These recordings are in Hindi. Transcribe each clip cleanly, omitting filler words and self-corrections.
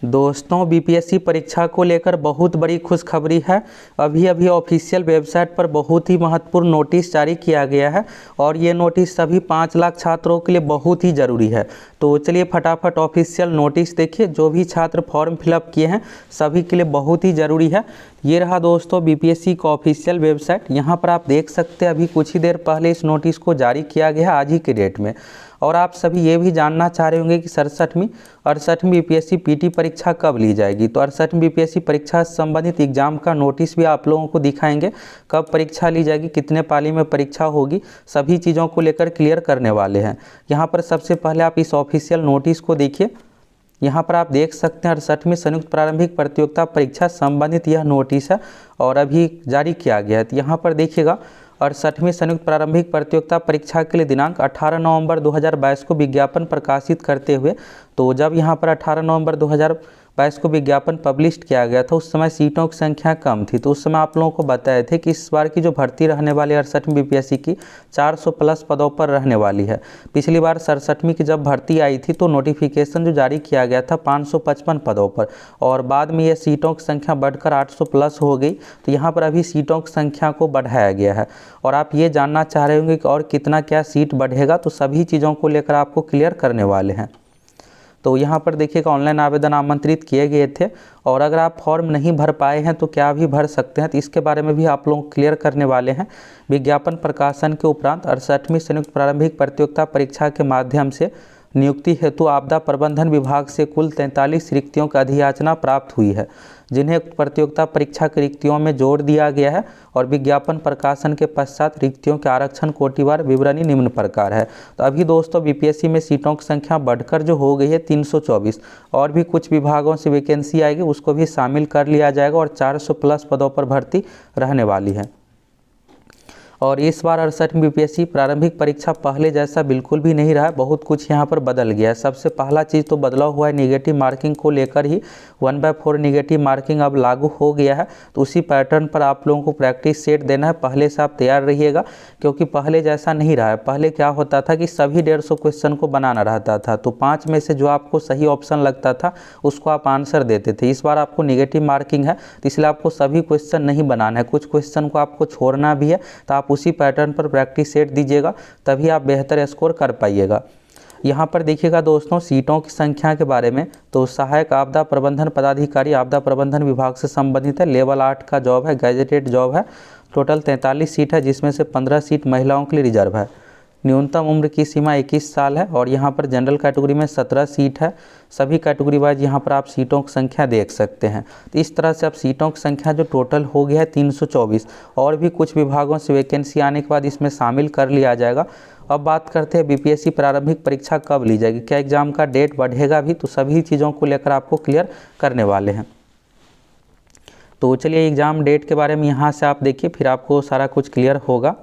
दोस्तों, बीपीएससी परीक्षा को लेकर बहुत बड़ी खुशखबरी है। अभी अभी ऑफिशियल वेबसाइट पर बहुत ही महत्वपूर्ण नोटिस जारी किया गया है और ये नोटिस सभी 5 लाख छात्रों के लिए बहुत ही ज़रूरी है। तो चलिए फटाफट ऑफिशियल नोटिस देखिए। जो भी छात्र फॉर्म फिलअप किए हैं सभी के लिए बहुत ही ज़रूरी है। ये रहा दोस्तों बीपीएससी का ऑफिशियल वेबसाइट। यहाँ पर आप देख सकते हैं अभी कुछ ही देर पहले इस नोटिस को जारी किया गया आज ही के डेट में। और आप सभी ये भी जानना चाह रहे होंगे कि 68वीं बीपीएससी पीटी परीक्षा कब ली जाएगी। तो 68वीं बीपीएससी परीक्षा से संबंधित एग्जाम का नोटिस भी आप लोगों को दिखाएंगे। कब परीक्षा ली जाएगी, कितने पाली में परीक्षा होगी, सभी चीज़ों को लेकर क्लियर करने वाले हैं। यहाँ पर सबसे पहले आप इस ऑफिशियल नोटिस को देखिए। यहाँ पर आप देख सकते हैं 68वीं संयुक्त प्रारंभिक प्रतियोगिता परीक्षा संबंधित यह नोटिस है और अभी जारी किया गया है। तो यहाँ पर देखिएगा 68वीं संयुक्त प्रारंभिक प्रतियोगिता परीक्षा के लिए दिनांक 18 नवंबर 2022 को विज्ञापन प्रकाशित करते हुए, तो जब यहाँ पर 18 नवंबर 2022 को विज्ञापन पब्लिश किया गया था उस समय सीटों की संख्या कम थी। तो उस समय आप लोगों को बताए थे कि इस बार की जो भर्ती रहने वाली 68वीं बीपीएससी की 400 प्लस पदों पर रहने वाली है। पिछली बार 67वीं की जब भर्ती आई थी तो नोटिफिकेशन जो जारी किया गया था 555 पदों पर और बाद में ये सीटों की संख्या बढ़कर 800 प्लस हो गई। तो यहाँ पर अभी सीटों की संख्या को बढ़ाया गया है और आप ये जानना चाह रहे होंगे कि और कितना क्या सीट बढ़ेगा, तो सभी चीज़ों को लेकर आपको क्लियर करने वाले हैं। तो यहाँ पर देखिएगा ऑनलाइन आवेदन आमंत्रित किए गए थे और अगर आप फॉर्म नहीं भर पाए हैं तो क्या भी भर सकते हैं, तो इसके बारे में भी आप लोग क्लियर करने वाले हैं। विज्ञापन प्रकाशन के उपरांत 68वीं संयुक्त प्रारंभिक प्रतियोगिता परीक्षा के माध्यम से नियुक्ति हेतु आपदा प्रबंधन विभाग से कुल 43 रिक्तियों की अधियाचना प्राप्त हुई है, जिन्हें प्रतियोगिता परीक्षा की रिक्तियों में जोड़ दिया गया है और विज्ञापन प्रकाशन के पश्चात रिक्तियों के आरक्षण कोटिवार विवरणी निम्न प्रकार है। तो अभी दोस्तों बीपीएससी में सीटों की संख्या बढ़कर जो हो गई है 324 और भी कुछ विभागों से वैकेंसी आएगी उसको भी शामिल कर लिया जाएगा और 400 प्लस पदों पर भर्ती रहने वाली है। और इस बार 68वीं बीपीएससी प्रारंभिक परीक्षा पहले जैसा बिल्कुल भी नहीं रहा है, बहुत कुछ यहाँ पर बदल गया है। सबसे पहला चीज़ तो बदलाव हुआ है नेगेटिव मार्किंग को लेकर ही। 1/4 नेगेटिव मार्किंग अब लागू हो गया है, तो उसी पैटर्न पर आप लोगों को प्रैक्टिस सेट देना है। पहले से आप तैयार रहिएगा क्योंकि पहले जैसा नहीं रहा है। पहले क्या होता था कि सभी 150 क्वेश्चन को बनाना रहता था, तो 5 में से जो आपको सही ऑप्शन लगता था उसको आप आंसर देते थे। इस बार आपको नेगेटिव मार्किंग है तो इसलिए आपको सभी क्वेश्चन नहीं बनाना है, कुछ क्वेश्चन को आपको छोड़ना भी है। तो आप उसी पैटर्न पर प्रैक्टिस सेट दीजिएगा तभी आप बेहतर स्कोर कर पाइएगा। यहाँ पर देखिएगा दोस्तों सीटों की संख्या के बारे में, तो सहायक आपदा प्रबंधन पदाधिकारी आपदा प्रबंधन विभाग से संबंधित है। लेवल 8 का जॉब है, गैजेटेड जॉब है। टोटल 43 सीट है जिसमें से 15 सीट महिलाओं के लिए रिजर्व है। न्यूनतम उम्र की सीमा 21 साल है और यहाँ पर जनरल कैटेगरी में 17 सीट है। सभी कैटेगरी वाइज यहाँ पर आप सीटों की संख्या देख सकते हैं। तो इस तरह से अब सीटों की संख्या जो टोटल हो गया है 324 और भी कुछ विभागों से वैकेंसी आने के बाद इसमें शामिल कर लिया जाएगा। अब बात करते हैं बीपीएससी प्रारंभिक परीक्षा कब ली जाएगी, क्या एग्जाम का डेट बढ़ेगा भी, तो सभी चीज़ों को लेकर आपको क्लियर करने वाले हैं। तो चलिए एग्ज़ाम डेट के बारे में यहाँ से आप देखिए, फिर आपको सारा कुछ क्लियर होगा।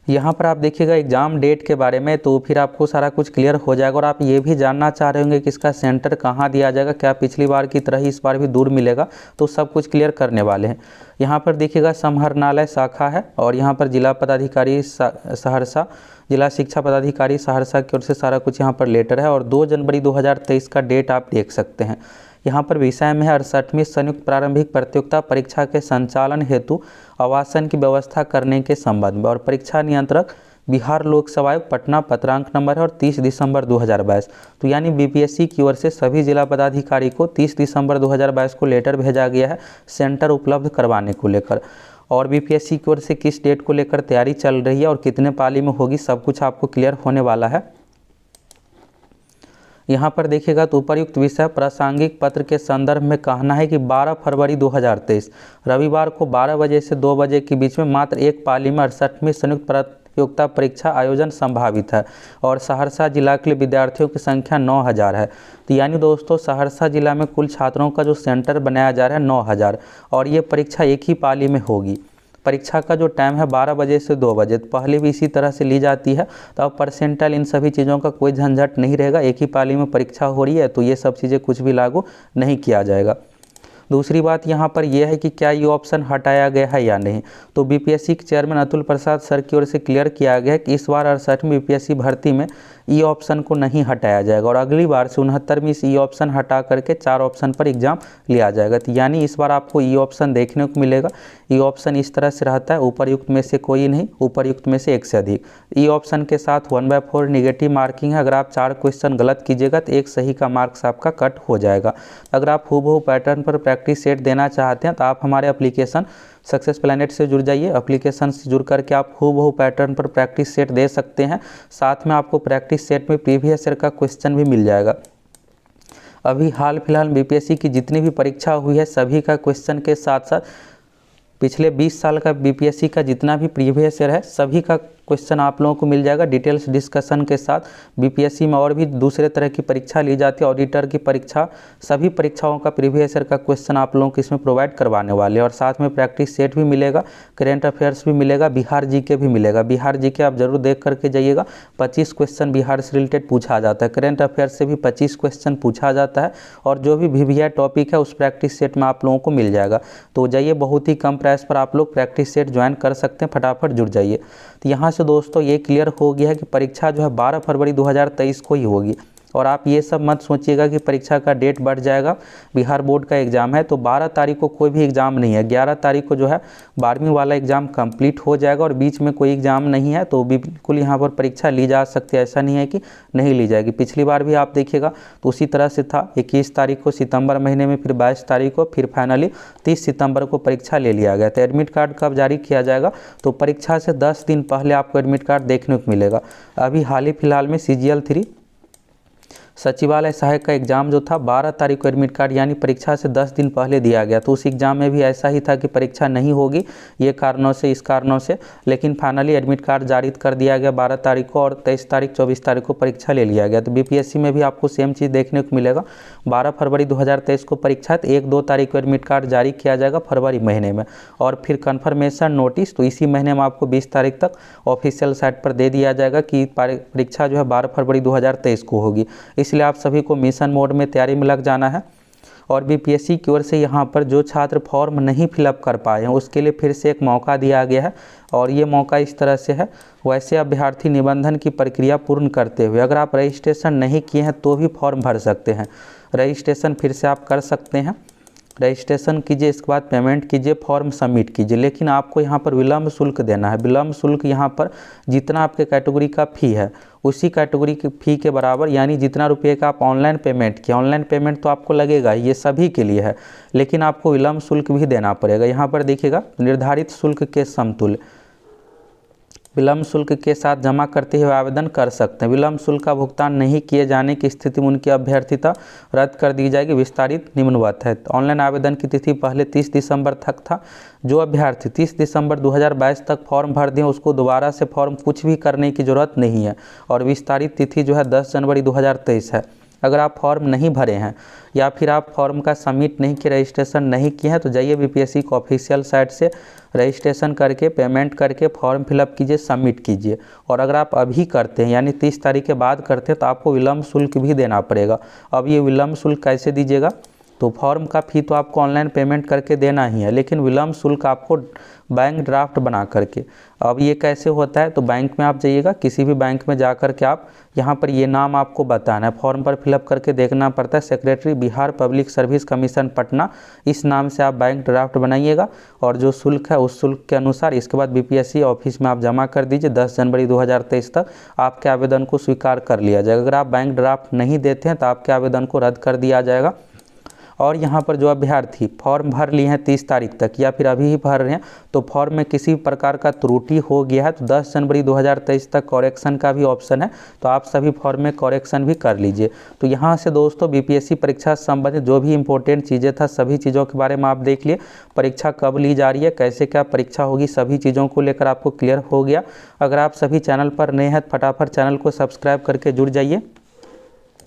यहाँ पर आप देखिएगा एग्ज़ाम डेट के बारे में, तो फिर आपको सारा कुछ क्लियर हो जाएगा। और आप ये भी जानना चाह रहे होंगे कि इसका सेंटर कहाँ दिया जाएगा, क्या पिछली बार की तरह ही इस बार भी दूर मिलेगा, तो सब कुछ क्लियर करने वाले हैं। यहाँ पर देखिएगा समाहरणालय शाखा है और यहाँ पर जिला पदाधिकारी सहरसा, जिला शिक्षा पदाधिकारी सहरसा की ओर से सारा कुछ यहाँ पर लेटर है और 2 जनवरी 2023 का डेट आप देख सकते हैं। यहाँ पर विषय में है 68वीं संयुक्त प्रारंभिक प्रतियोगिता परीक्षा के संचालन हेतु आवासन की व्यवस्था करने के संबंध में, और परीक्षा नियंत्रक बिहार लोक सेवा आयोग पटना, पत्रांक नंबर है और 30 दिसंबर 2022। तो यानी बीपीएससी की ओर से सभी जिला पदाधिकारी को 30 दिसंबर 2022 को लेटर भेजा गया है सेंटर उपलब्ध करवाने को लेकर। और बीपीएससी की ओर से किस डेट को लेकर तैयारी चल रही है और कितने पाली में होगी सब कुछ आपको क्लियर होने वाला है। यहाँ पर देखिएगा तो उपर्युक्त विषय प्रासंगिक पत्र के संदर्भ में कहना है कि 12 फरवरी 2023 रविवार को 12 बजे से 2 बजे के बीच में मात्र एक पाली में 68वीं संयुक्त प्रतियोगिता परीक्षा आयोजन संभावित है और सहरसा जिला के लिए विद्यार्थियों की संख्या 9000 है। तो यानी दोस्तों सहरसा जिला में कुल छात्रों का जो सेंटर बनाया जा रहा है 9000 और ये परीक्षा एक ही पाली में होगी। परीक्षा का जो टाइम है 12 बजे से 2 बजे, तो पहले भी इसी तरह से ली जाती है। तो अब परसेंटाइल इन सभी चीज़ों का कोई झंझट नहीं रहेगा, एक ही पाली में परीक्षा हो रही है तो ये सब चीज़ें कुछ भी लागू नहीं किया जाएगा। दूसरी बात यहाँ पर यह है कि क्या ये ऑप्शन हटाया गया है या नहीं। तो बीपीएससी के चेयरमैन अतुल प्रसाद सर की ओर से क्लियर किया गया है कि इस बार 68वीं बीपीएससी भर्ती में ई ऑप्शन को नहीं हटाया जाएगा और अगली बार से 69वीं इस ई ऑप्शन हटा करके 4 ऑप्शन पर एग्जाम लिया जाएगा। तो यानी इस बार आपको ई ऑप्शन देखने को मिलेगा। ई ऑप्शन इस तरह से रहता है, उपरयुक्त में से कोई नहीं, उपरयुक्त में से एक से अधिक। ई ऑप्शन के साथ 1/4 नेगेटिव मार्किंग है। अगर आप 4 क्वेश्चन गलत कीजिएगा तो एक सही का मार्क्स आपका कट हो जाएगा। अगर आप हूबहू पैटर्न पर प्रैक्टिस सेट देना चाहते हैं तो आप हमारे एप्लीकेशन सक्सेस प्लैनेट से जुड़ जाइए। एप्लीकेशन से जुड़ करके आप हूबहू पैटर्न पर प्रैक्टिस सेट दे सकते हैं। साथ में आपको प्रैक्टिस सेट में प्रीवियस ईयर का क्वेश्चन भी मिल जाएगा। अभी हाल फिलहाल बीपीएससी की जितनी भी परीक्षा हुई है सभी का क्वेश्चन के साथ साथ पिछले 20 साल का बीपीएससी का जितना भी प्रीवियस ईयर है सभी का क्वेश्चन आप लोगों को मिल जाएगा डिटेल्स डिस्कशन के साथ। बीपीएससी में और भी दूसरे तरह की परीक्षा ली जाती है, ऑडिटर की परीक्षा, सभी परीक्षाओं का प्रीवियस ईयर का क्वेश्चन आप लोगों को इसमें प्रोवाइड करवाने वाले हैं। और साथ में प्रैक्टिस सेट भी मिलेगा, करेंट अफेयर्स भी मिलेगा, बिहार जीके भी मिलेगा। बिहार जीके आप जरूर देख करके जाइएगा, 25 क्वेश्चन बिहार से रिलेटेड पूछा जाता है। करेंट अफेयर्स से भी 25 क्वेश्चन पूछा जाता है और जो भी VVI टॉपिक है उस प्रैक्टिस सेट में आप लोगों को मिल जाएगा। तो जाइए, बहुत ही कम प्राइस पर आप लोग प्रैक्टिस सेट ज्वाइन कर सकते हैं, फटाफट जुड़ जाइए। तो यहाँ से दोस्तों ये क्लियर हो गया है कि परीक्षा जो है 12 फरवरी 2023 को ही होगी। और आप ये सब मत सोचिएगा कि परीक्षा का डेट बढ़ जाएगा। बिहार बोर्ड का एग्ज़ाम है तो 12 तारीख को कोई भी एग्ज़ाम नहीं है। 11 तारीख को जो है 12वीं वाला एग्ज़ाम कंप्लीट हो जाएगा और बीच में कोई एग्ज़ाम नहीं है तो बिल्कुल यहाँ पर परीक्षा ली जा सकती है। ऐसा नहीं है कि नहीं ली जाएगी। पिछली बार भी आप देखिएगा तो उसी तरह से था। 21 तारीख को सितंबर महीने में, फिर 22 तारीख को, फिर फाइनली 30 सितंबर को परीक्षा ले लिया गया। तो एडमिट कार्ड कब जारी किया जाएगा? तो परीक्षा से 10 दिन पहले आपको एडमिट कार्ड देखने को मिलेगा। अभी हाल ही फिलहाल में CGL 3 सचिवालय सहायक का एग्ज़ाम जो था 12 तारीख को एडमिट कार्ड यानी परीक्षा से 10 दिन पहले दिया गया। तो उस एग्ज़ाम में भी ऐसा ही था कि परीक्षा नहीं होगी ये कारणों से, इस कारणों से, लेकिन फाइनली एडमिट कार्ड जारी कर दिया गया 12 तारीख को और 23 तारीख 24 तारीख को परीक्षा ले लिया गया। तो बीपीएससी में भी आपको सेम चीज़ देखने को मिलेगा। 12 फरवरी 2023 को परीक्षा, 1-2 तारीख को एडमिट कार्ड जारी किया जाएगा फरवरी महीने में और फिर कन्फर्मेशन नोटिस तो इसी महीने में आपको 20 तारीख तक ऑफिशियल साइट पर दे दिया जाएगा कि परीक्षा जो है 12 फरवरी 2023 को होगी। इसलिए आप सभी को मिशन मोड में तैयारी में लग जाना है। और बीपीएससी की ओर से यहाँ पर जो छात्र फॉर्म नहीं फिलअप कर पाए हैं उसके लिए फिर से एक मौका दिया गया है और ये मौका इस तरह से है। वैसे अभ्यर्थी निबंधन की प्रक्रिया पूर्ण करते हुए अगर आप रजिस्ट्रेशन नहीं किए हैं तो भी फॉर्म भर सकते हैं। रजिस्ट्रेशन फिर से आप कर सकते हैं, रजिस्ट्रेशन कीजिए, इसके बाद पेमेंट कीजिए, फॉर्म सबमिट कीजिए। लेकिन आपको यहाँ पर विलम्ब शुल्क देना है। विलम्ब शुल्क यहाँ पर जितना आपके कैटेगरी का फ़ी है उसी कैटेगरी की फ़ी के बराबर, यानी जितना रुपये का आप ऑनलाइन पेमेंट किए, ऑनलाइन पेमेंट तो आपको लगेगा, ये सभी के लिए है, लेकिन आपको विलम्ब शुल्क भी देना पड़ेगा। यहाँ पर देखिएगा निर्धारित शुल्क के समतुल्य विलम्ब शुल्क के साथ जमा करते हुए आवेदन कर सकते हैं। विलम्ब शुल्क का भुगतान नहीं किए जाने की स्थिति में उनकी अभ्यर्थिता रद्द कर दी जाएगी। विस्तारित निम्नवत है। ऑनलाइन आवेदन की तिथि पहले 30 दिसंबर तक था। जो अभ्यर्थी 30 दिसंबर 2022 तक फॉर्म भर दें उसको दोबारा से फॉर्म कुछ भी करने की ज़रूरत नहीं है। और विस्तारित तिथि जो है 10 जनवरी 2023 है। अगर आप फॉर्म नहीं भरे हैं या फिर आप फॉर्म का सबमिट नहीं किए, रजिस्ट्रेशन नहीं किए हैं तो जाइए बीपीएससी को ऑफिशियल साइट से रजिस्ट्रेशन करके, पेमेंट करके फॉर्म फिलअप कीजिए, सबमिट कीजिए। और अगर आप अभी करते हैं यानी 30 तारीख के बाद करते हैं तो आपको विलम्ब शुल्क भी देना पड़ेगा। अब ये विलम्ब शुल्क कैसे दीजिएगा? तो फॉर्म का फ़ी तो आपको ऑनलाइन पेमेंट करके देना ही है, लेकिन विलम्ब शुल्क आपको बैंक ड्राफ्ट बना करके। अब ये कैसे होता है? तो बैंक में आप जाइएगा, किसी भी बैंक में जा कर के आप यहाँ पर ये नाम आपको बताना है, फॉर्म पर फिलअप करके देखना पड़ता है, secretary Bihar public service commission Patna, इस नाम से आप बैंक ड्राफ्ट बनाइएगा और जो शुल्क है उस शुल्क के अनुसार इसके बाद बीपीएससी ऑफिस में आप जमा कर दीजिए। 10 जनवरी 2023 तक आपके आवेदन को स्वीकार कर लिया जाएगा। अगर आप बैंक ड्राफ्ट नहीं देते हैं तो आपके आवेदन को रद्द कर दिया जाएगा। और यहाँ पर जो अभ्यर्थी फॉर्म भर लिए हैं 30 तारीख तक या फिर अभी ही भर रहे हैं तो फॉर्म में किसी प्रकार का त्रुटि हो गया है तो 10 जनवरी 2023 तक करेक्शन का भी ऑप्शन है, तो आप सभी फॉर्म में करेक्शन भी कर लीजिए। तो यहाँ से दोस्तों बीपीएससी परीक्षा से संबंधित जो भी इंपॉर्टेंट चीज़ें था सभी चीज़ों के बारे में आप देख लिए। परीक्षा कब ली जा रही है, कैसे क्या परीक्षा होगी, सभी चीज़ों को लेकर आपको क्लियर हो गया। अगर आप सभी चैनल पर नए हैं फटाफट चैनल को सब्सक्राइब करके जुड़ जाइए।